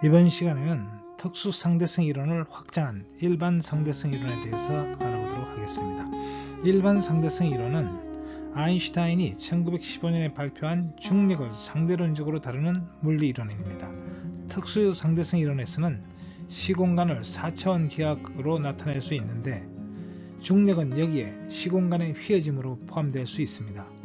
이번 시간에는 특수 상대성 이론을 확장한 일반 상대성 이론에 대해서 알아보도록 하겠습니다. 일반 상대성 이론은 아인슈타인이 1915년에 발표한 중력을 상대론적으로 다루는 물리 이론입니다. 특수 상대성 이론에서는 시공간을 4차원 기하학으로 나타낼 수 있는데 중력은 여기에 시공간의 휘어짐으로 포함될 수 있습니다.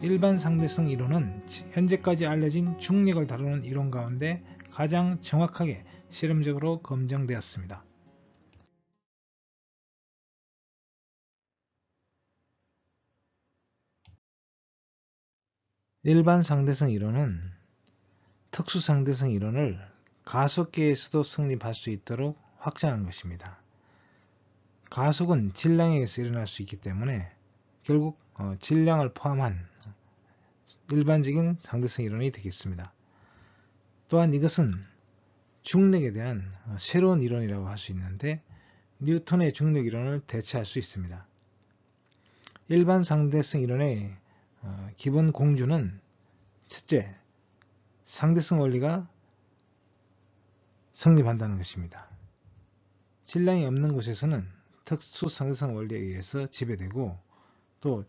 일반 상대성 이론은 현재까지 알려진 중력을 다루는 이론 가운데 가장 정확하게 실험적으로 검증되었습니다. 일반 상대성 이론은 특수 상대성 이론을 가속계에서도 성립할 수 있도록 확장한 것입니다. 가속은 질량에 의해서 일어날 수 있기 때문에 결국 질량을 포함한 일반적인 상대성 이론이 되겠습니다. 또한 이것은 중력에 대한 새로운 이론이라고 할 수 있는데 뉴턴의 중력 이론을 대체할 수 있습니다. 일반 상대성 이론의 기본 공주는 첫째, 상대성 원리가 성립한다는 것입니다. 질량이 없는 곳에서는 특수 상대성 원리에 의해서 지배되고 또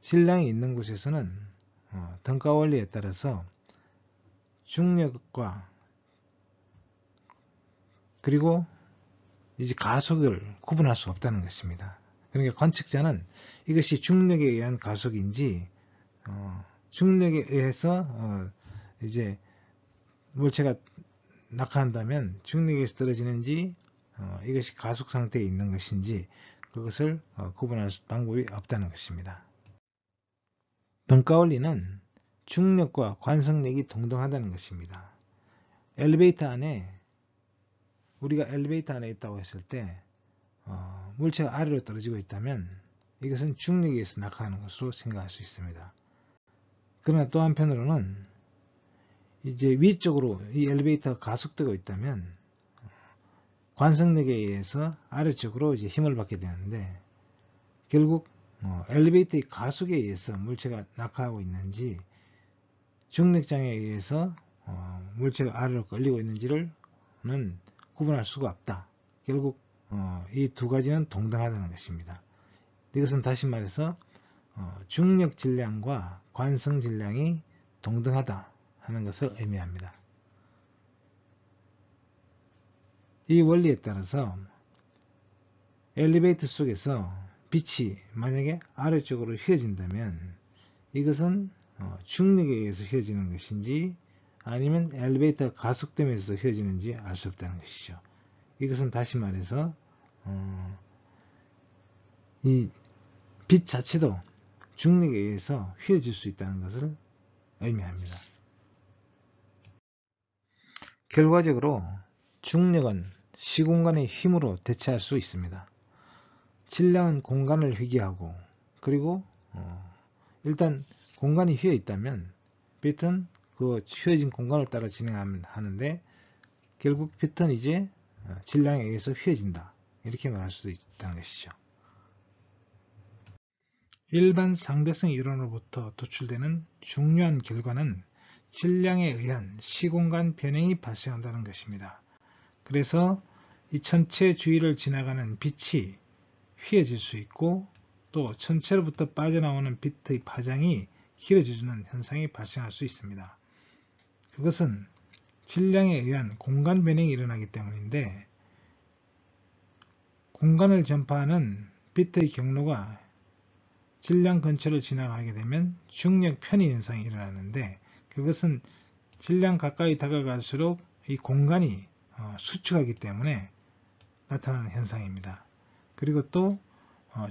질량이 있는 곳에서는 등가 원리에 따라서 중력과 그리고 이제 가속을 구분할 수 없다는 것입니다. 그러니까 관측자는 이것이 중력에 의한 가속인지 중력에 의해서 이제 물체가 낙하한다면 중력에 의해서 떨어지는지 이것이 가속 상태에 있는 것인지 그것을 구분할 방법이 없다는 것입니다. 등가원리는 중력과 관성력이 동등하다는 것입니다. 엘리베이터 안에 우리가 엘리베이터 안에 있다고 했을 때 물체가 아래로 떨어지고 있다면 이것은 중력에 의해서 낙하하는 것으로 생각할 수 있습니다. 그러나 또 한편으로는 이제 위쪽으로 이 엘리베이터가 가속되고 있다면 관성력에 의해서 아래쪽으로 이제 힘을 받게 되는데 결국 엘리베이터의 가속에 의해서 물체가 낙하하고 있는지 중력장에 의해서 물체가 아래로 끌리고 있는지를 구분할 수가 없다. 결국 이 두 가지는 동등하다는 것입니다. 이것은 다시 말해서 중력 질량과 관성 질량이 동등하다 하는 것을 의미합니다. 이 원리에 따라서 엘리베이터 속에서 빛이 만약에 아래쪽으로 휘어진다면 이것은 중력에 의해서 휘어지는 것인지 아니면 엘리베이터가 가속되면서 휘어지는지 알 수 없다는 것이죠. 이것은 다시 말해서 이 빛 자체도 중력에 의해서 휘어질 수 있다는 것을 의미합니다. 결과적으로 중력은 시공간의 힘으로 대체할 수 있습니다. 질량은 공간을 휘기하고 그리고 일단 공간이 휘어 있다면 빛은 그 휘어진 공간을 따라 진행하는데 결국 빛은 이제 질량에 의해서 휘어진다. 이렇게 말할 수도 있다는 것이죠. 일반 상대성 이론으로부터 도출되는 중요한 결과는 질량에 의한 시공간 변형이 발생한다는 것입니다. 그래서 이 천체 주위를 지나가는 빛이 휘어질 수 있고 또 천체로부터 빠져나오는 빛의 파장이 길어지는 현상이 발생할 수 있습니다. 그것은 질량에 의한 공간 변형이 일어나기 때문인데 공간을 전파하는 빛의 경로가 질량 근처를 지나가게 되면 중력 편의 현상이 일어나는데 그것은 질량 가까이 다가갈수록 이 공간이 수축하기 때문에 나타나는 현상입니다. 그리고 또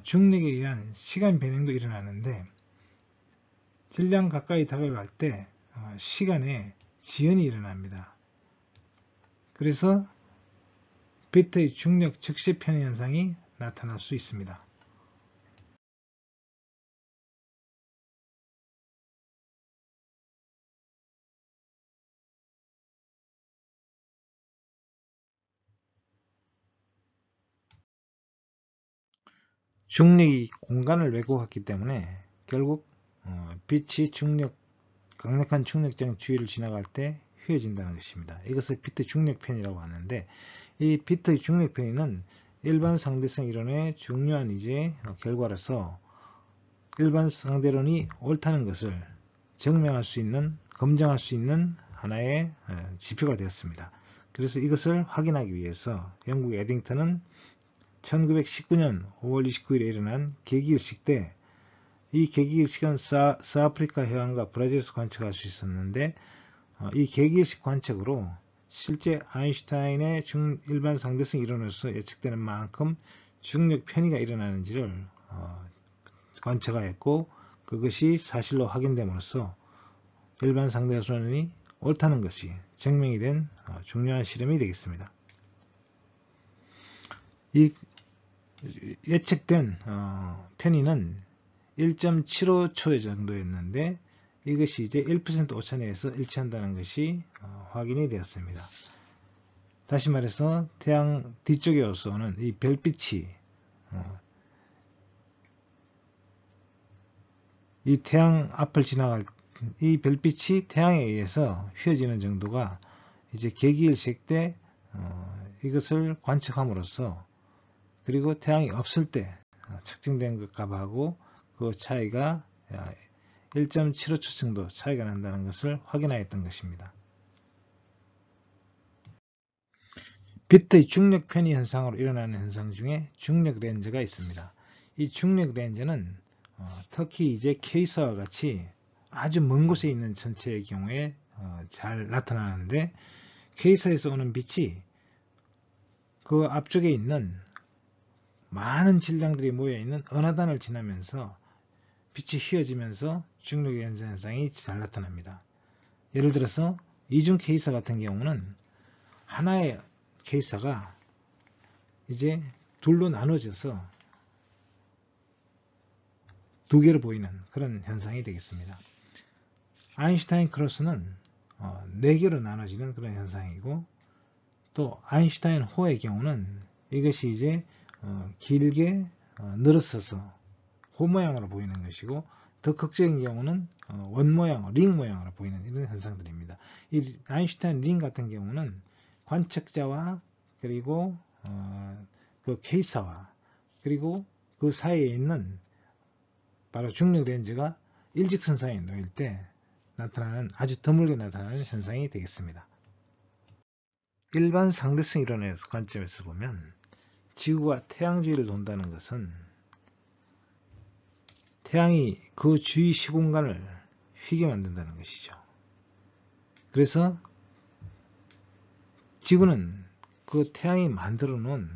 중력에 의한 시간 변형도 일어나는데 질량 가까이 다가갈 때 시간에 지연이 일어납니다. 그래서 빛의 중력 즉시 편의 현상이 나타날 수 있습니다. 중력이 공간을 왜곡했기 때문에 결국 빛이 강력한 중력장 주위를 지나갈 때 휘어진다는 것입니다. 이것을 비트 중력 편이라고 하는데, 이 비트 중력 편이는 일반 상대성 이론의 중요한 이제 결과로서 일반 상대론이 옳다는 것을 증명할 수 있는, 검증할 수 있는 하나의 지표가 되었습니다. 그래서 이것을 확인하기 위해서 영국 에딩턴은 1919년 5월 29일에 일어난 계기일식 때, 이 계기일식은 서아프리카 해안과 브라질에서 관측할 수 있었는데, 이 계기일식 관측으로 실제 아인슈타인의 일반 상대성 이론으로서 예측되는 만큼 중력 편의가 일어나는지를 관측하였고, 그것이 사실로 확인됨으로써 일반 상대론이 옳다는 것이 증명이 된 중요한 실험이 되겠습니다. 이 예측된 편의는 1.75초 정도였는데, 이것이 이제 1% 오차내에서 일치한다는 것이 확인이 되었습니다. 다시 말해서 태양 뒤쪽에서 오는 이 별빛이 이 태양 앞을 지나갈 이 별빛이 태양에 의해서 휘어지는 정도가 이제 계기일식 때 이것을 관측함으로써, 그리고 태양이 없을 때 측정된 것 값하고 그 차이가 1.75초 정도 차이가 난다는 것을 확인하였던 것입니다. 비트의 중력 편의 현상으로 일어나는 현상 중에 중력 렌즈가 있습니다. 이 중력 렌즈는 특히 이제 케이서와 같이 아주 먼 곳에 있는 천체의 경우에 잘 나타나는데, 케이서에서 오는 빛이 그 앞쪽에 있는 많은 질량들이 모여있는 은하단을 지나면서 빛이 휘어지면서 중력 렌즈 현상이 잘 나타납니다. 예를 들어서 이중 케이서 같은 경우는 하나의 케이서가 이제 둘로 나눠져서 두 개로 보이는 그런 현상이 되겠습니다. 아인슈타인 크로스는 4개로 나눠지는 그런 현상이고, 또 아인슈타인 호의 경우는 이것이 이제 길게 늘어서서 호 모양으로 보이는 것이고, 더 극적인 경우는 원 모양, 링 모양으로 보이는 이런 현상들입니다. 이 아인슈타인 링 같은 경우는 관측자와 그리고 그 케이서와 그리고 그 사이에 있는 바로 중력 렌즈가 일직선상에 놓일 때 나타나는, 아주 드물게 나타나는 현상이 되겠습니다. 일반 상대성 이론의 관점에서 보면 지구가 태양 주위를 돈다는 것은 태양이 그 주위 시공간을 휘게 만든다는 것이죠. 그래서 지구는 그 태양이 만들어 놓은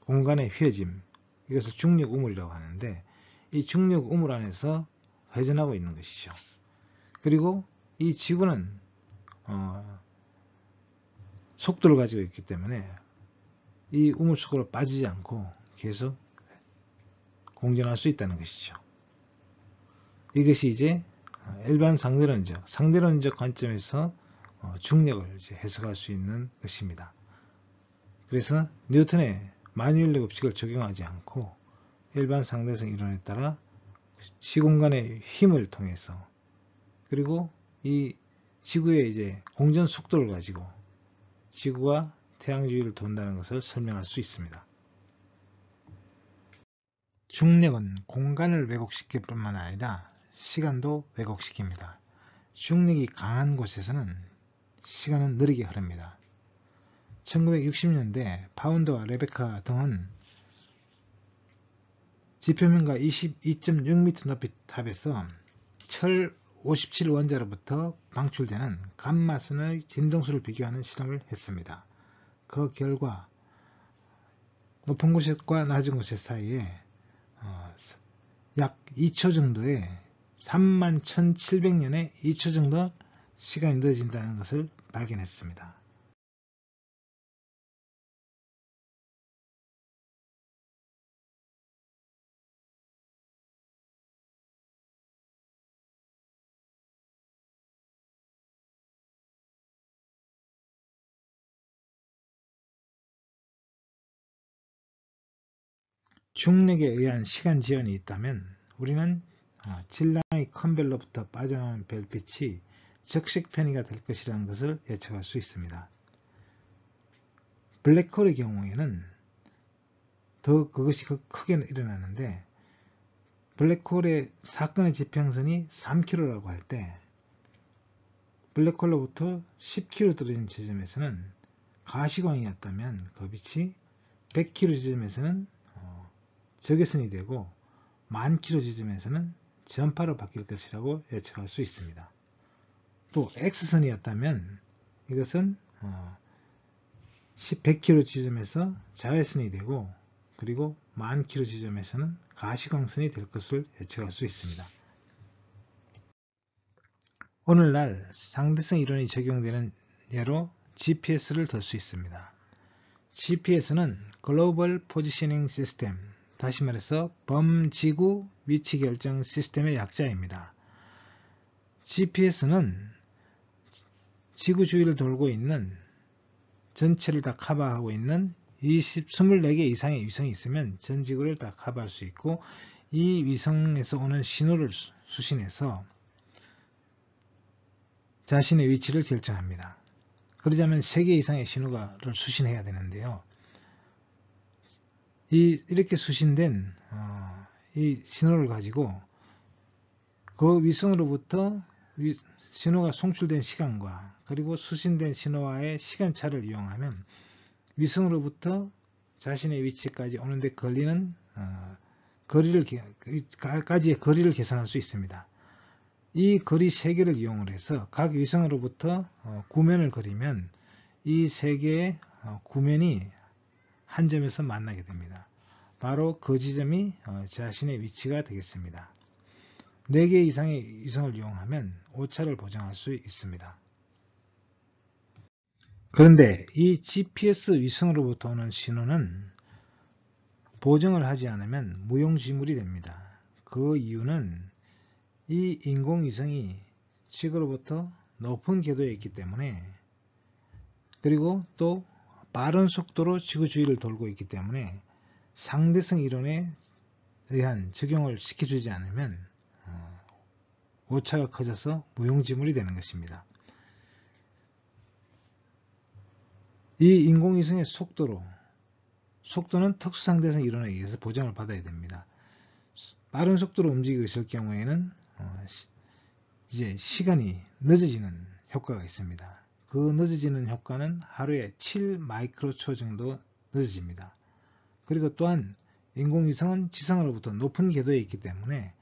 공간의 휘어짐, 이것을 중력 우물이라고 하는데, 이 중력 우물 안에서 회전하고 있는 것이죠. 그리고 이 지구는 속도를 가지고 있기 때문에 이 우물 속으로 빠지지 않고 계속 공전할 수 있다는 것이죠. 이것이 이제 일반 상대론적 관점에서 중력을 이제 해석할 수 있는 것입니다. 그래서 뉴턴의 만유인력 법칙을 적용하지 않고 일반 상대성 이론에 따라 시공간의 힘을 통해서, 그리고 이 지구의 이제 공전 속도를 가지고 지구가 태양 주위를 돈다는 것을 설명할 수 있습니다. 중력은 공간을 왜곡시킬 뿐만 아니라 시간도 왜곡시킵니다. 중력이 강한 곳에서는 시간은 느리게 흐릅니다. 1960년대 파운드와 레베카 등은 지표면과 22.6m 높이 탑에서 철 57원자로부터 방출되는 감마선의 진동수를 비교하는 실험을 했습니다. 그 결과 높은 곳과 낮은 곳 사이에 약 2초 정도의 31,700년의 2초 정도 시간이 늦어진다는 것을 발견했습니다. 중력에 의한 시간 지연이 있다면 우리는 질량이 큰 별로부터 빠져나오는 별빛이 적색 편의가 될 것이라는 것을 예측할 수 있습니다. 블랙홀의 경우에는 더 그것이 크게 일어나는데, 블랙홀의 사건의 지평선이 3km라고 할 때 블랙홀로부터 10km 떨어진 지점에서는 가시광이었다면 그 빛이 100km 지점에서는 적외선이 되고 10,000km 지점에서는 전파로 바뀔 것이라고 예측할 수 있습니다. 또 X선이었다면 이것은 100km 지점에서 자외선이 되고, 그리고 10,000km 지점에서는 가시광선이 될 것을 예측할 수 있습니다. 오늘날 상대성 이론이 적용되는 예로 GPS를 들 수 있습니다. GPS는 글로벌 포지셔닝 시스템, 다시 말해서 범지구 위치 결정 시스템의 약자입니다. GPS는 지구 주위를 돌고 있는, 전체를 다 커버하고 있는 24개 이상의 위성이 있으면 전 지구를 다 커버할 수 있고, 이 위성에서 오는 신호를 수신해서 자신의 위치를 결정합니다. 그러자면 3개 이상의 신호를 수신해야 되는데요. 이렇게 수신된 이 신호를 가지고 그 위성으로부터 신호가 송출된 시간과 그리고 수신된 신호와의 시간차를 이용하면 위성으로부터 자신의 위치까지 오는데 걸리는 까지의 거리를 계산할 수 있습니다. 이 거리 3개를 이용을 해서 각 위성으로부터 구면을 그리면 이 3개의 구면이 한 점에서 만나게 됩니다. 바로 그 지점이 자신의 위치가 되겠습니다. 4개 이상의 위성을 이용하면 오차를 보장할 수 있습니다. 그런데 이 GPS 위성으로부터 오는 신호는 보정을 하지 않으면 무용지물이 됩니다. 그 이유는 이 인공위성이 지구로부터 높은 궤도에 있기 때문에, 그리고 또 빠른 속도로 지구 주위를 돌고 있기 때문에 상대성 이론에 의한 적용을 시켜주지 않으면 오차가 커져서 무용지물이 되는 것입니다. 이 인공위성의 속도는 특수상대성 이론에 의해서 보장을 받아야 됩니다. 빠른 속도로 움직이고 있을 경우에는 이제 시간이 늦어지는 효과가 있습니다. 그 늦어지는 효과는 하루에 7 마이크로초 정도 늦어집니다. 그리고 또한 인공위성은 지상으로부터 높은 궤도에 있기 때문에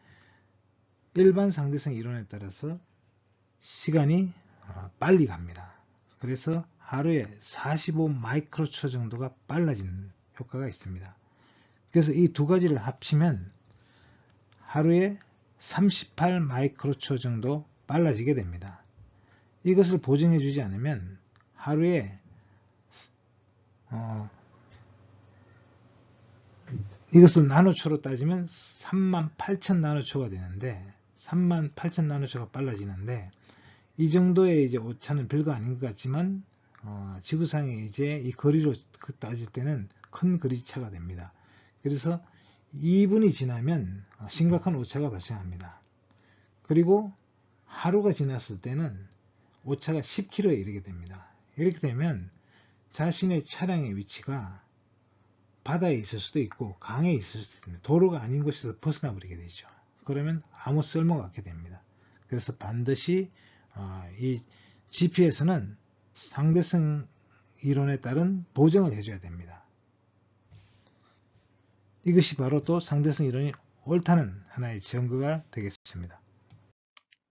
일반 상대성 이론에 따라서 시간이 빨리 갑니다. 그래서 하루에 45 마이크로초 정도가 빨라지는 효과가 있습니다. 그래서 이 두 가지를 합치면 하루에 38 마이크로초 정도 빨라지게 됩니다. 이것을 보정해 주지 않으면 하루에 이것을 나노초로 따지면 38,000 나노초가 되는데, 38,000 나노초가 빨라지는데, 이 정도의 이제 오차는 별거 아닌 것 같지만 지구상에 이제 이 거리로 따질 때는 큰 거리차가 됩니다. 그래서 2분이 지나면 심각한 오차가 발생합니다. 그리고 하루가 지났을 때는 오차가 10km에 이르게 됩니다. 이렇게 되면 자신의 차량의 위치가 바다에 있을 수도 있고 강에 있을 수도 있습니다. 도로가 아닌 곳에서 벗어나 버리게 되죠. 그러면 아무 쓸모가 없게 됩니다. 그래서 반드시 이 GPS는 상대성 이론에 따른 보정을 해줘야 됩니다. 이것이 바로 또 상대성 이론이 옳다는 하나의 증거가 되겠습니다.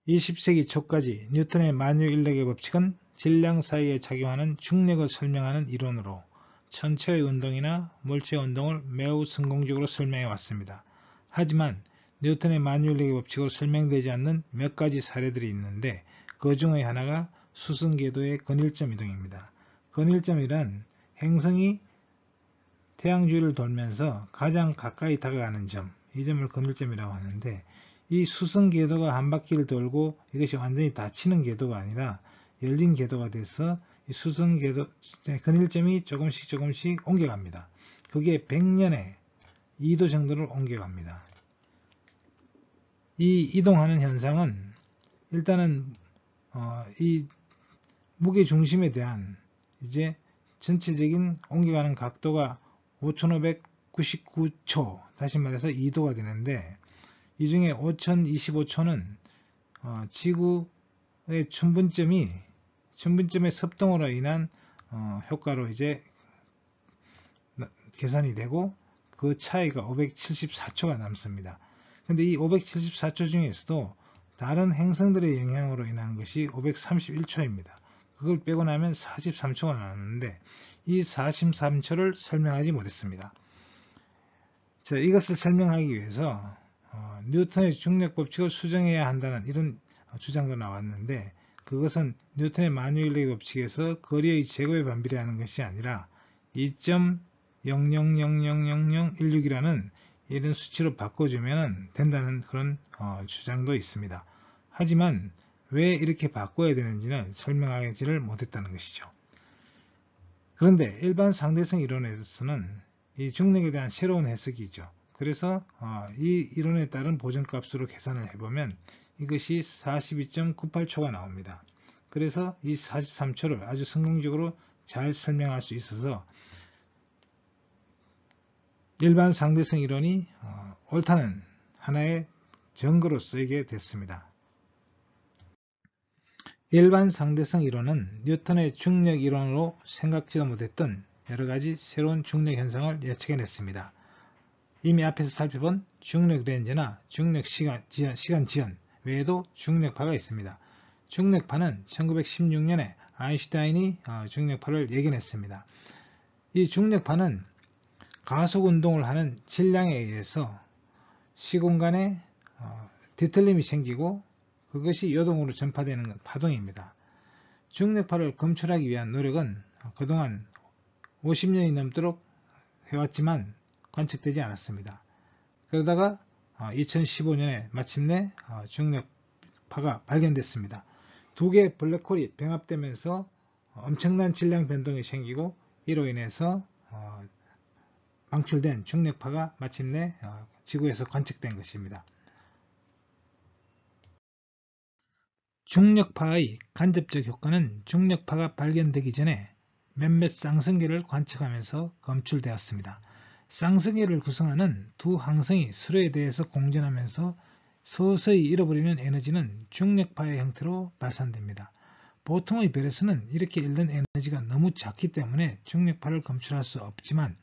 20세기 초까지 뉴턴의 만유인력의 법칙은 질량 사이에 작용하는 중력을 설명하는 이론으로 천체의 운동이나 물체의 운동을 매우 성공적으로 설명해 왔습니다. 하지만 뉴턴의 만유인력의 법칙으로 설명되지 않는 몇 가지 사례들이 있는데, 그 중의 하나가 수승궤도의 근일점 이동입니다. 근일점이란 행성이 태양 주위를 돌면서 가장 가까이 다가가는 점, 이 점을 근일점이라고 하는데, 이 수성 궤도가 한 바퀴를 돌고 이것이 완전히 닫히는 궤도가 아니라 열린 궤도가 돼서 이 수성 궤도 근일점이 조금씩 옮겨갑니다. 그게 100년에 2도 정도를 옮겨갑니다. 이 이동하는 현상은 일단은 이 무게 중심에 대한 이제 전체적인 옮겨가는 각도가 5599초, 다시 말해서 2도가 되는데, 이 중에 5025초는 지구의 춘분점의 섭동으로 인한 효과로 이제 계산이 되고, 그 차이가 574초가 남습니다. 근데 이 574초 중에서도 다른 행성들의 영향으로 인한 것이 531초입니다. 그걸 빼고 나면 43초가 나왔는데 이 43초를 설명하지 못했습니다. 자, 이것을 설명하기 위해서 뉴턴의 중력 법칙을 수정해야 한다는 이런 주장도 나왔는데, 그것은 뉴턴의 만유인력의 법칙에서 거리의 제곱에 반비례하는 것이 아니라 2.00000016이라는 이런 수치로 바꿔주면 된다는 그런 주장도 있습니다. 하지만 왜 이렇게 바꿔야 되는지는 설명하지를 못했다는 것이죠. 그런데 일반 상대성 이론에서는 이 중력에 대한 새로운 해석이죠. 그래서 이 이론에 따른 보정값으로 계산을 해보면 이것이 42.98초가 나옵니다. 그래서 이 43초를 아주 성공적으로 잘 설명할 수 있어서 일반 상대성 이론이 옳다는 하나의 증거로 쓰이게 됐습니다. 일반 상대성 이론은 뉴턴의 중력 이론으로 생각지도 못했던 여러가지 새로운 중력 현상을 예측해냈습니다. 이미 앞에서 살펴본 중력 렌즈나 중력 시간 지연 외에도 중력파가 있습니다. 중력파는 1916년에 아인슈타인이 중력파를 예견했습니다. 이 중력파는 가속운동을 하는 질량에 의해서 시공간에 뒤틀림이 생기고 그것이 요동으로 전파되는 파동입니다. 중력파를 검출하기 위한 노력은 그동안 50년이 넘도록 해왔지만 관측되지 않았습니다. 그러다가 2015년에 마침내 중력파가 발견됐습니다. 두 개의 블랙홀이 병합되면서 엄청난 질량 변동이 생기고 이로 인해서 방출된 중력파가 마침내 지구에서 관측된 것입니다. 중력파의 간접적 효과는 중력파가 발견되기 전에 몇몇 쌍성계를 관측하면서 검출되었습니다. 쌍성계를 구성하는 두 항성이 서로에 대해서 공전하면서 서서히 잃어버리는 에너지는 중력파의 형태로 발산됩니다. 보통의 별에서는 이렇게 잃는 에너지가 너무 작기 때문에 중력파를 검출할 수 없지만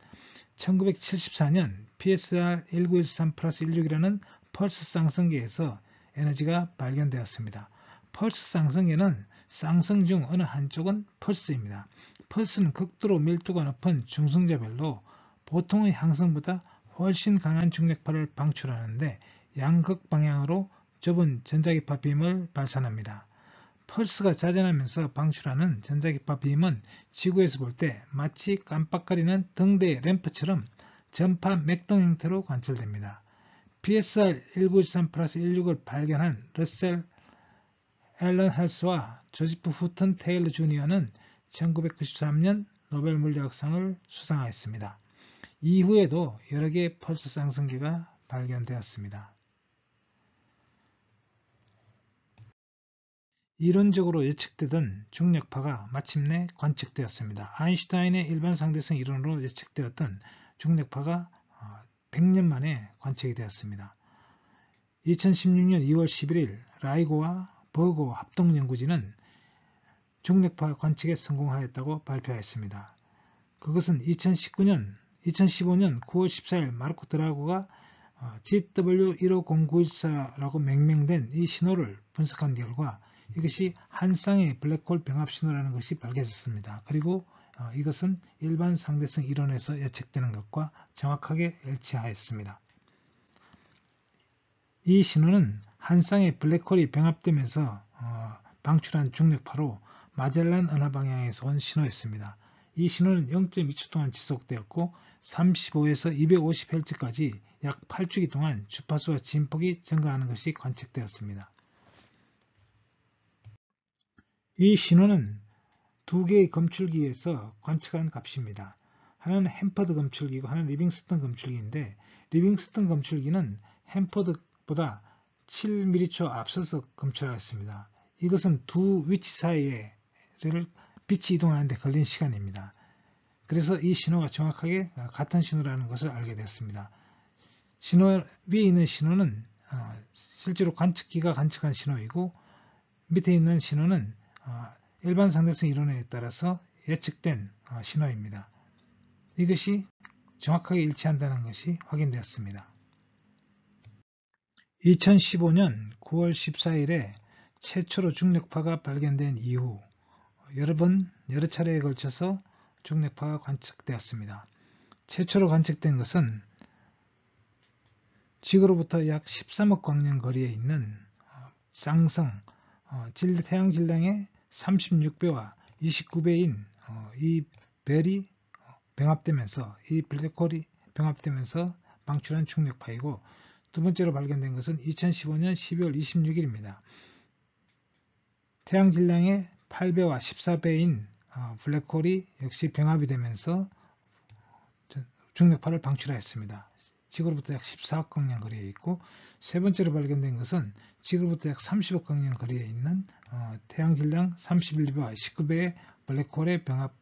1974년 PSR 1913+16이라는 펄스 쌍성계에서 에너지가 발견되었습니다. 펄스 쌍성계는 쌍성 중 어느 한쪽은 펄스입니다. 펄스는 극도로 밀도가 높은 중성자별로 보통의 항성보다 훨씬 강한 중력파를 방출하는데 양극 방향으로 좁은 전자기파 빔을 발산합니다. 펄스가 자전하면서 방출하는 전자기파 빔은 지구에서 볼 때 마치 깜빡거리는 등대의 램프처럼 전파 맥동 형태로 관찰됩니다. PSR 1913+16을 발견한 러셀 앨런 헬스와 조지프 후튼 테일러 주니어는 1993년 노벨 물리학상을 수상하였습니다. 이후에도 여러 개의 펄스 쌍성계가 발견되었습니다. 이론적으로 예측되던 중력파가 마침내 관측되었습니다. 아인슈타인의 일반 상대성 이론으로 예측되었던 중력파가 100년 만에 관측이 되었습니다. 2016년 2월 11일 라이고와 버거 합동연구진은 중력파 관측에 성공하였다고 발표했습니다. 그것은 2015년 9월 14일 마르코 드라고가 GW150914라고命名된 이 신호를 분석한 결과 이것이 한 쌍의 블랙홀 병합 신호라는 것이 밝혀졌습니다. 그리고 이것은 일반 상대성 이론에서 예측되는 것과 정확하게 일치하였습니다. 이 신호는 한 쌍의 블랙홀이 병합되면서 방출한 중력파로 마젤란 은하 방향에서 온 신호였습니다. 이 신호는 0.2초 동안 지속되었고 35에서 250Hz까지 약 8주기 동안 주파수와 진폭이 증가하는 것이 관측되었습니다. 이 신호는 두 개의 검출기에서 관측한 값입니다. 하나는 햄퍼드 검출기고 하나는 리빙스턴 검출기인데 리빙스턴 검출기는 햄퍼드보다 7m초 앞서서 검출하였습니다. 이것은 두 위치 사이에 빛이 이동하는 데 걸린 시간입니다. 그래서 이 신호가 정확하게 같은 신호라는 것을 알게 됐습니다. 신호 위에 있는 신호는 실제로 관측기가 관측한 신호이고 밑에 있는 신호는 일반 상대성 이론에 따라서 예측된 신호입니다. 이것이 정확하게 일치한다는 것이 확인되었습니다. 2015년 9월 14일에 최초로 중력파가 발견된 이후 여러 차례에 걸쳐서 중력파가 관측되었습니다. 최초로 관측된 것은 지구로부터 약 13억 광년 거리에 있는 쌍성, 태양 질량의 36배와 29배인 이 별이 병합되면서 이 블랙홀이 병합되면서 방출한 중력파이고, 두 번째로 발견된 것은 2015년 12월 26일입니다. 태양 질량의 8배와 14배인 블랙홀이 역시 병합이 되면서 중력파를 방출하였습니다. 지구로부터 약 14억 광년 거리에 있고, 세 번째로 발견된 것은 지구로부터 약 30억 광년 거리에 있는 태양 질량 31배와 19배의 블랙홀의 병합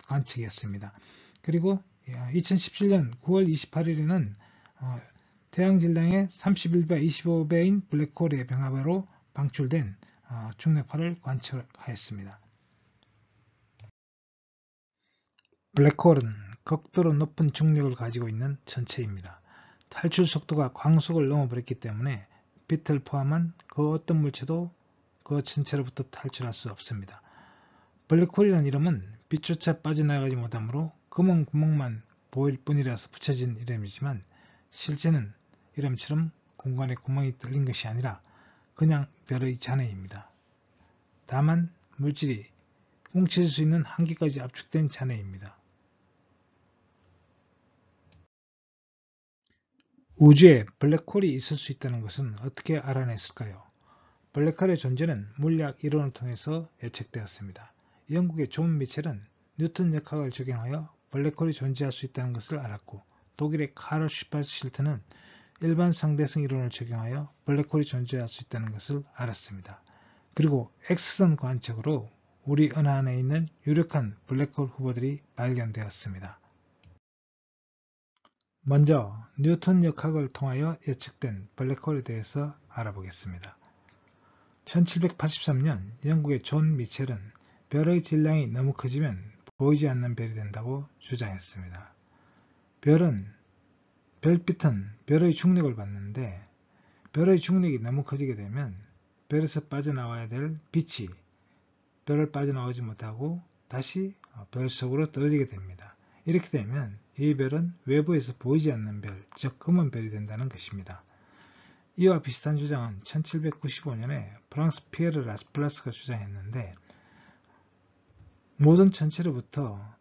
관측이었습니다. 그리고 2017년 9월 28일에는 태양 질량의 31배와 25배인 블랙홀의 병합으로 방출된 중력파를 관측하였습니다. 블랙홀은 극도로 높은 중력을 가지고 있는 천체입니다. 탈출 속도가 광속을 넘어버렸기 때문에 빛을 포함한 그 어떤 물체도 그 천체로부터 탈출할 수 없습니다. 블랙홀이라는 이름은 빛조차 빠져나가지 못하므로 검은 구멍만 보일 뿐이라서 붙여진 이름이지만, 실제는 이름처럼 공간에 구멍이 뚫린 것이 아니라 그냥 별의 잔해입니다. 다만 물질이 뭉쳐질 수 있는 한계까지 압축된 잔해입니다. 우주에 블랙홀이 있을 수 있다는 것은 어떻게 알아냈을까요? 블랙홀의 존재는 물리학 이론을 통해서 예측되었습니다. 영국의 존 미첼은 뉴턴 역학을 적용하여 블랙홀이 존재할 수 있다는 것을 알았고, 독일의 카를 슈바르실트는 일반 상대성 이론을 적용하여 블랙홀이 존재할 수 있다는 것을 알았습니다. 그리고 X선 관측으로 우리 은하 안에 있는 유력한 블랙홀 후보들이 발견되었습니다. 먼저 뉴턴 역학을 통하여 예측된 블랙홀에 대해서 알아보겠습니다. 1783년 영국의 존 미첼은 별의 질량이 너무 커지면 보이지 않는 별이 된다고 주장했습니다. 별빛은 별의 중력을 받는데, 별의 중력이 너무 커지게 되면 별에서 빠져나와야 될 빛이 별을 빠져나오지 못하고 다시 별 속으로 떨어지게 됩니다. 이렇게 되면 이 별은 외부에서 보이지 않는 별, 즉 검은 별이 된다는 것입니다. 이와 비슷한 주장은 1795년에 프랑스 피에르 라플라스가 주장했는데, 모든 천체로부터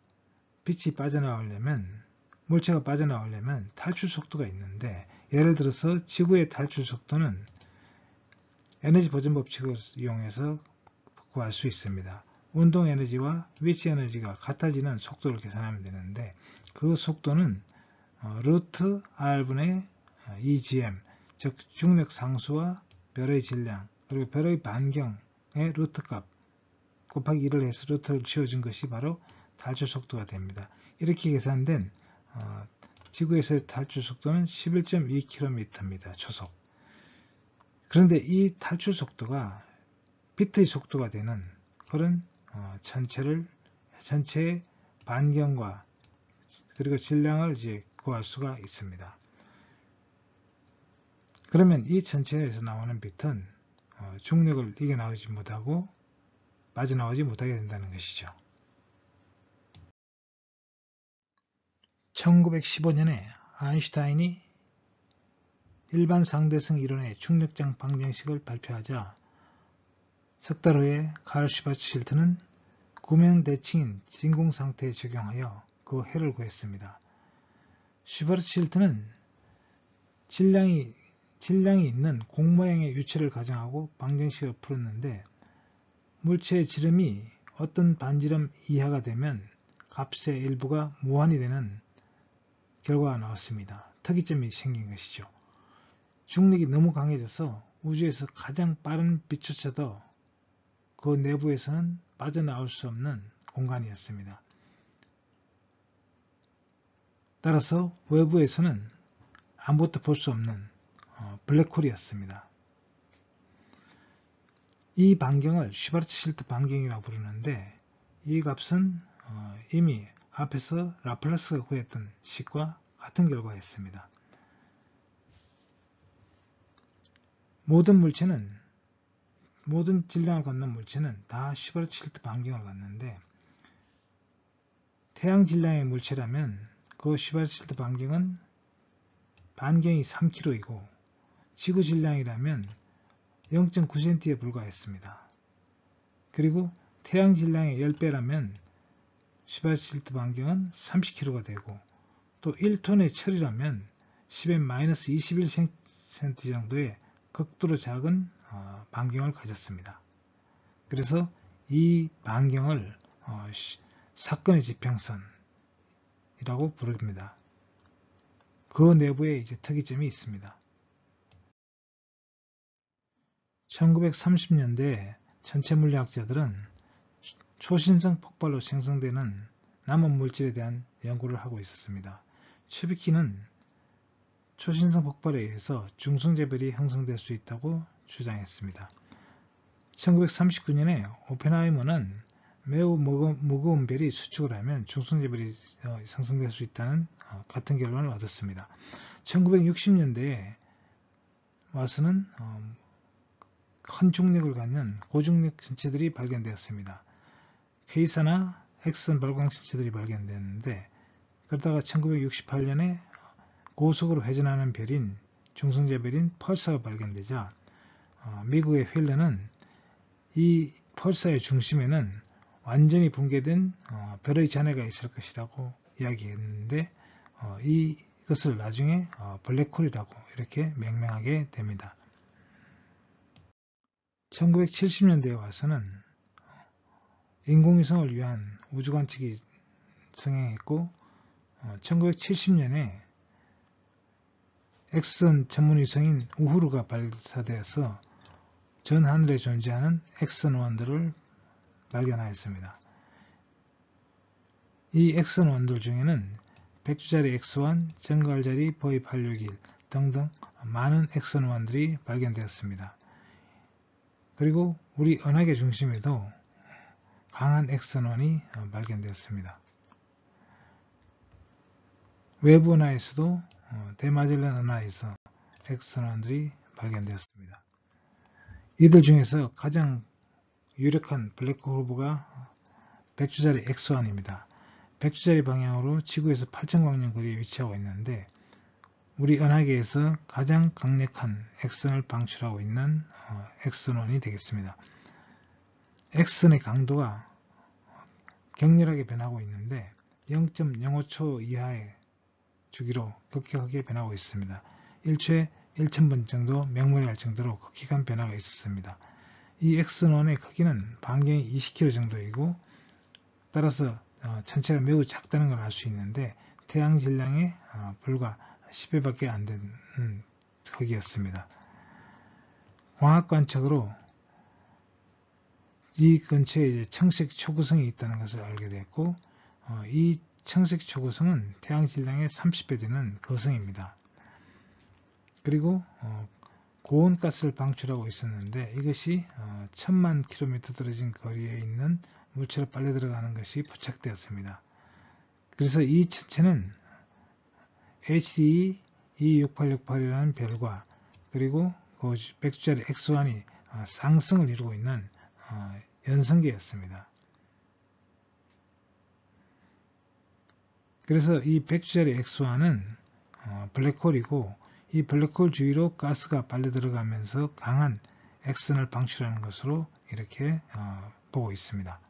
빛이 빠져나오려면, 물체가 빠져나오려면 탈출 속도가 있는데, 예를 들어서 지구의 탈출 속도는 에너지 보존 법칙을 이용해서 구할 수 있습니다. 운동 에너지와 위치 에너지가 같아지는 속도를 계산하면 되는데, 그 속도는 루트 r분의 2gm, 즉 중력 상수와 별의 질량, 그리고 별의 반경의 루트 값 곱하기 1을 해서 루트를 지어준 것이 바로 탈출 속도가 됩니다. 이렇게 계산된 지구에서의 탈출 속도는 11.2km입니다. 초속. 그런데 이 탈출 속도가 빛의 속도가 되는 그런 전체의 반경과 그리고 질량을 이제 구할 수가 있습니다. 그러면 이 전체에서 나오는 빛은 중력을 이겨나오지 못하고 빠져나오지 못하게 된다는 것이죠. 1915년에 아인슈타인이 일반 상대성 이론의 중력장 방정식을 발표하자 석 달 후에 카를 슈바르실트는 구명 대칭인 진공 상태에 적용하여 그 해를 구했습니다. 슈바르실트는 질량이 있는 공 모양의 유체를 가정하고 방정식을 풀었는데, 물체의 지름이 어떤 반지름 이하가 되면 값의 일부가 무한이 되는 결과가 나왔습니다. 특이점이 생긴 것이죠. 중력이 너무 강해져서 우주에서 가장 빠른 빛조차도 그 내부에서는 빠져나올 수 없는 공간이었습니다. 따라서 외부에서는 아무것도 볼 수 없는 블랙홀이었습니다. 이 반경을 슈바르츠실드 반경이라고 부르는데 이 값은 이미 앞에서 라플라스가 구했던 식과 같은 결과였습니다. 모든 질량을 갖는 물체는 다 슈바르츠실드 반경을 갖는데 태양 질량의 물체라면 그 슈바르츠실드 반경이 3km이고 지구 질량이라면 0.9cm에 불과했습니다. 그리고 태양 질량의 10배라면 슈바르츠실드 반경은 30km가 되고 또 1톤의 철이라면 10-21cm 정도의 극도로 작은 반경을 가졌습니다. 그래서 이 반경을 사건의 지평선이라고 부릅니다. 그 내부에 이제 특이점이 있습니다. 1930년대 천체 물리학자들은 초신성 폭발로 생성되는 남은 물질에 대한 연구를 하고 있었습니다. 츠비키는 초신성 폭발에 의해서 중성재별이 형성될 수 있다고 주장했습니다. 1939년에 오펜하이머는 매우 무거운 별이 수축을 하면 중성재별이 형성될 수 있다는 같은 결론을 얻었습니다. 1960년대에 와서는 큰 중력을 갖는 고중력 천체들이 발견되었습니다. 퀘이사나 핵선 발광 천체들이 발견됐는데 그러다가 1968년에 고속으로 회전하는 별인 중성재별인 펄사가 발견되자 미국의 휠러는 이 펄사의 중심에는 완전히 붕괴된 별의 잔해가 있을 것이라고 이야기했는데 이것을 나중에 블랙홀이라고 이렇게 명명하게 됩니다. 1970년대에 와서는 인공위성을 위한 우주관측이 성행했고 1970년에 X선 전문위성인 우후루가 발사되어서 전 하늘에 존재하는 X선1들을 발견하였습니다. 이 X선1들 중에는 백주짜리 X1, 정갈자리 V861 등등 많은 X선1들이 발견되었습니다. 그리고 우리 은하계 중심에도 강한 X선1이 발견되었습니다. 외부 은하에서도 대마젤란 은하에서 X선1들이 발견되었습니다. 이들 중에서 가장 유력한 블랙홀 후보가 백주짜리 X1입니다. 백주짜리 방향으로 지구에서 8,000광년 거리에 위치하고 있는데 우리 은하계에서 가장 강력한 X선을 방출하고 있는 X선이 되겠습니다. X선의 강도가 격렬하게 변하고 있는데 0.05초 이하의 주기로 급격하게 변하고 있습니다. 1초에 1000번 정도 명물이 할 정도로 극히간 변화가 있었습니다. 이 X선의 크기는 반경이 20km 정도이고 따라서 천체가 매우 작다는 걸 알 수 있는데 태양 질량의 불과 10배밖에 안 되는 크기였습니다. 광학 관측으로 이 근처에 이제 청색 초고성이 있다는 것을 알게 됐고 이 청색 초고성은 태양 질량의 30배 되는 거성입니다. 그리고 고온가스를 방출하고 있었는데 이것이 1000만 킬로미터 떨어진 거리에 있는 물체로 빨려 들어가는 것이 포착되었습니다. 그래서 이 천체는 HDE 26868이라는 별과 그리고 그 백주짜리 X1이 쌍성을 이루고 있는 연성계였습니다. 그래서 이 백주짜리 X1은 블랙홀이고 이 블랙홀 주위로 가스가 빨려 들어가면서 강한 X선을 방출하는 것으로 이렇게 보고 있습니다.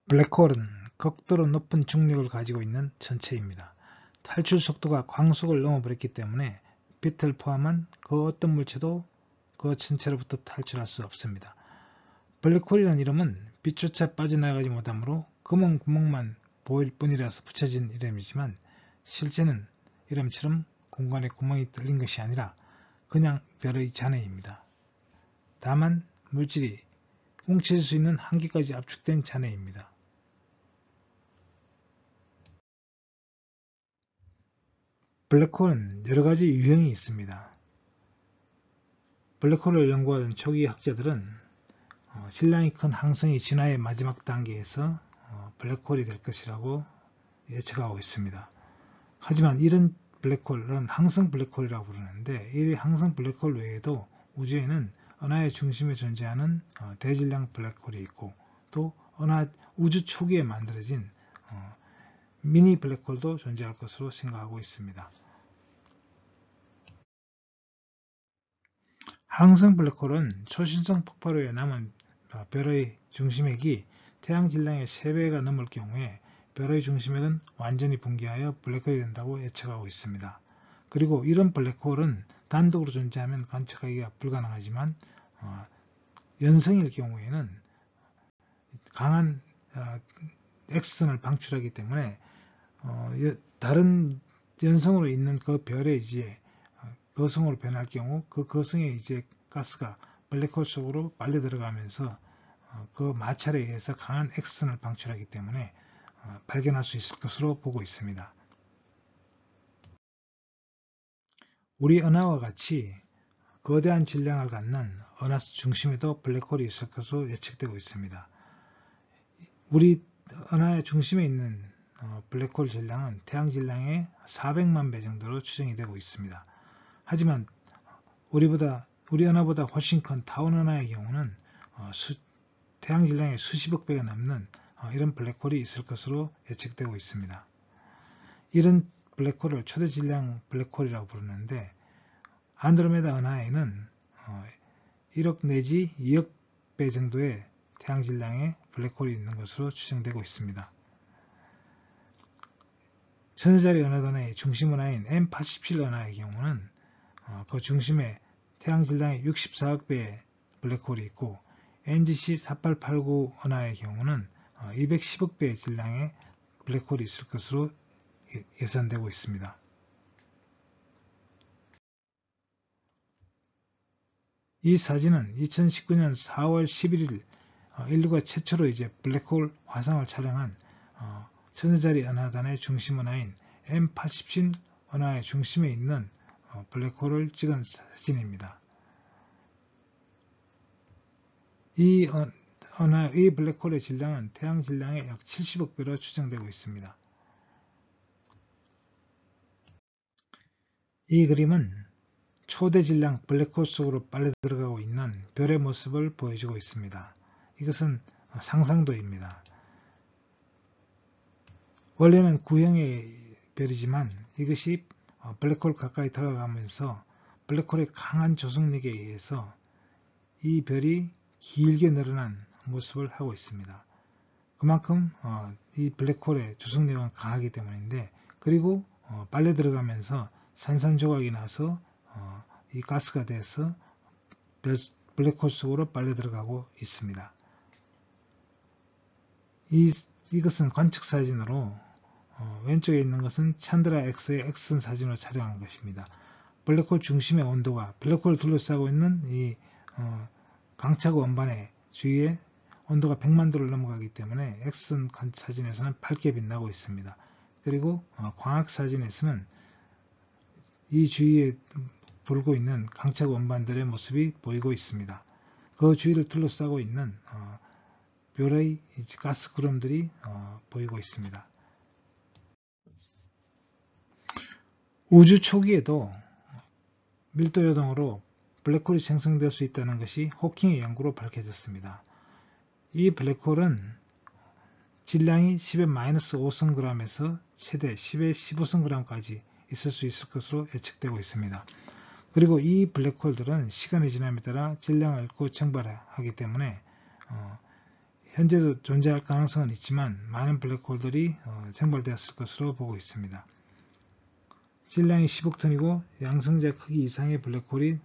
블랙홀은 극도로 높은 중력을 가지고 있는 천체입니다. 탈출 속도가 광속을 넘어버렸기 때문에 빛을 포함한 그 어떤 물체도 그 천체로부터 탈출할 수 없습니다. 블랙홀이라는 이름은 빛조차 빠져나가지 못하므로 검은 구멍만 보일 뿐이라서 붙여진 이름이지만 실제는 이름처럼 공간에 구멍이 뚫린 것이 아니라 그냥 별의 잔해입니다. 다만 물질이 뭉칠 수 있는 한계까지 압축된 잔해입니다. 블랙홀은 여러가지 유형이 있습니다. 블랙홀을 연구하던 초기 학자들은 질량이 큰 항성이 진화의 마지막 단계에서 블랙홀이 될 것이라고 예측하고 있습니다. 하지만 이런 블랙홀은 항성 블랙홀이라고 부르는데, 이 항성 블랙홀 외에도 우주에는 은하의 중심에 존재하는 대질량 블랙홀이 있고, 또 우주 초기에 만들어진 미니 블랙홀도 존재할 것으로 생각하고 있습니다. 항성 블랙홀은 초신성 폭발 후에 남은 별의 중심액이 태양 질량의 3배가 넘을 경우에 별의 중심액은 완전히 붕괴하여 블랙홀이 된다고 예측하고 있습니다. 그리고 이런 블랙홀은 단독으로 존재하면 관측하기가 불가능하지만 연성일 경우에는 강한 X선을 방출하기 때문에 다른 연성으로 있는 그 별의 이제 거성으로 변할 경우 그 거성의 이제 가스가 블랙홀 속으로 빨려 들어가면서 그 마찰에 의해서 강한 X선을 방출하기 때문에 발견할 수 있을 것으로 보고 있습니다. 우리 은하와 같이 거대한 질량을 갖는 은하 중심에도 블랙홀이 있을 것으로 예측되고 있습니다. 우리 은하의 중심에 있는 블랙홀 질량은 태양 질량의 400만 배 정도로 추정이 되고 있습니다. 하지만 우리 은하보다 훨씬 큰 타운 은하의 경우는 태양 질량의 수십억 배가 넘는 이런 블랙홀이 있을 것으로 예측되고 있습니다. 이런 블랙홀을 초대 질량 블랙홀이라고 부르는데, 안드로메다 은하에는 1억 내지 2억 배 정도의 태양 질량의 블랙홀이 있는 것으로 추정되고 있습니다. 천여자리 은하단의 중심 은하인 M87 은하의 경우는 그 중심에 태양 질량의 64억 배의 블랙홀이 있고, NGC 4889 은하의 경우는 210억 배의 질량의 블랙홀이 있을 것으로 예상되고 있습니다. 이 사진은 2019년 4월 11일 인류가 최초로 이제 블랙홀 화상을 촬영한 천여자리 은하단의 중심 은하인 M87 은하의 중심에 있는 블랙홀을 찍은 사진입니다. 이 블랙홀의 질량은 태양 질량의 약 70억 배로 추정되고 있습니다. 이 그림은 초대 질량 블랙홀 속으로 빨려 들어가고 있는 별의 모습을 보여주고 있습니다. 이것은 상상도입니다. 원래는 구형의 별이지만 이것이 블랙홀 가까이 다가가면서 블랙홀의 강한 조성력에 의해서 이 별이 길게 늘어난 모습을 하고 있습니다. 그만큼 이 블랙홀의 조성력은 강하기 때문인데, 그리고 빨려 들어가면서 산산조각이 나서 이 가스가 돼서 블랙홀 속으로 빨려 들어가고 있습니다. 이것은 관측 사진으로 왼쪽에 있는 것은 찬드라 X의 X선 사진으로 촬영한 것입니다. 블랙홀 중심의 온도가 블랙홀을 둘러싸고 있는 이 강차구 원반의 주위에 온도가 100만 도를 넘어가기 때문에 X선 사진에서는 밝게 빛나고 있습니다. 그리고 광학 사진에서는 이 주위에 돌고 있는 강차구 원반들의 모습이 보이고 있습니다. 그 주위를 둘러싸고 있는 별의 가스 구름들이 보이고 있습니다. 우주 초기에도 밀도 요동으로 블랙홀이 생성될 수 있다는 것이 호킹의 연구로 밝혀졌습니다. 이 블랙홀은 질량이 10의 -5성g에서 최대 10의 15성g까지 있을 수 있을 것으로 예측되고 있습니다. 그리고 이 블랙홀들은 시간이 지남에 따라 질량을 잃고 증발하기 때문에 현재도 존재할 가능성은 있지만 많은 블랙홀들이 증발되었을 것으로 보고 있습니다. 질량이 10억 톤이고 양성자 크기 이상의 블랙홀이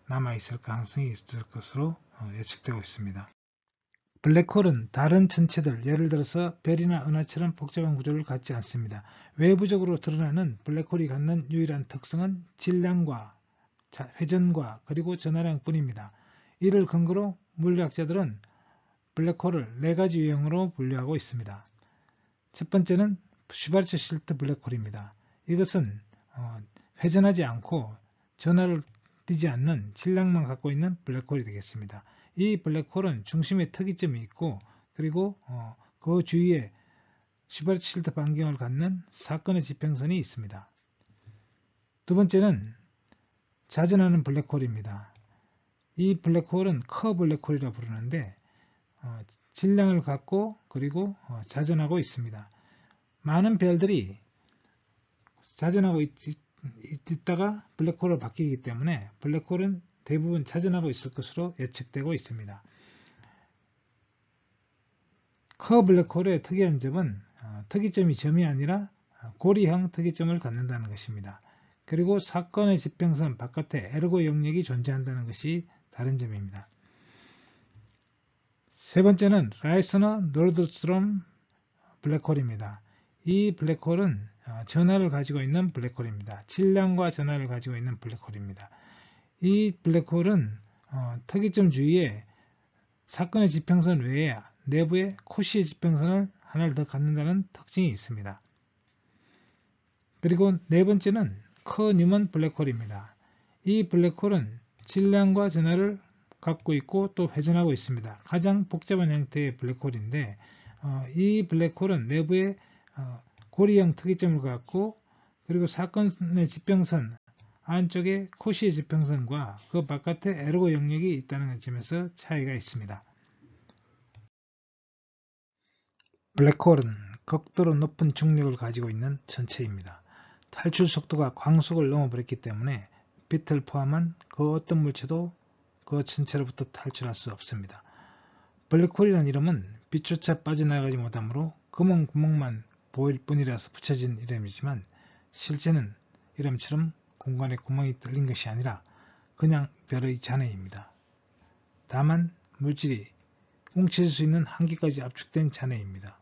남아있을 가능성이 있을 것으로 예측되고 있습니다. 블랙홀은 다른 천체들, 예를 들어서 별이나 은하처럼 복잡한 구조를 갖지 않습니다. 외부적으로 드러나는 블랙홀이 갖는 유일한 특성은 질량과 회전과 그리고 전하량 뿐입니다. 이를 근거로 물리학자들은 블랙홀을 4가지 유형으로 분류하고 있습니다. 첫 번째는 슈바르츠-실트 블랙홀입니다. 이것은 회전하지 않고 전하를 띄지 않는 질량만 갖고 있는 블랙홀이 되겠습니다. 이 블랙홀은 중심에 특이점이 있고 그리고 그 주위에 슈바르츠-실트 반경을 갖는 사건의 지평선이 있습니다. 두 번째는 자전하는 블랙홀입니다. 이 블랙홀은 커 블랙홀이라 부르는데 질량을 갖고 그리고 자전하고 있습니다. 많은 별들이 자전하고 있다가 블랙홀로 바뀌기 때문에 블랙홀은 대부분 자전하고 있을 것으로 예측되고 있습니다. 커 블랙홀의 특이한 점은 특이점이 점이 아니라 고리형 특이점을 갖는다는 것입니다. 그리고 사건의 지평선 바깥에 에르고 영역이 존재한다는 것이 다른 점입니다. 세 번째는 라이스너 노르드스트롬 블랙홀입니다. 이 블랙홀은 전하를 가지고 있는 블랙홀입니다. 질량과 전하를 가지고 있는 블랙홀입니다. 이 블랙홀은 특이점 주위에 사건의 지평선 외에 내부에 코시의 지평선을 하나를 더 갖는다는 특징이 있습니다. 그리고 네 번째는 커 뉴먼 블랙홀입니다. 이 블랙홀은 질량과 전하를 갖고 있고 또 회전하고 있습니다. 가장 복잡한 형태의 블랙홀인데 이 블랙홀은 내부에 고리형 특이점을 갖고 그리고 사건의 지평선 안쪽에 코시의 지평선과 그 바깥에 에르고 영역이 있다는 점에서 차이가 있습니다. 블랙홀은 극도로 높은 중력을 가지고 있는 천체입니다. 탈출 속도가 광속을 넘어버렸기 때문에 빛을 포함한 그 어떤 물체도 그 천체로부터 탈출할 수 없습니다. 블랙홀이라는 이름은 빛조차 빠져나가지 못하므로 검은 구멍만 보일 뿐이라서 붙여진 이름이지만 실제는 이름처럼 공간에 구멍이 뚫린 것이 아니라 그냥 별의 잔해입니다. 다만 물질이 뭉쳐질 수 있는 한계까지 압축된 잔해입니다.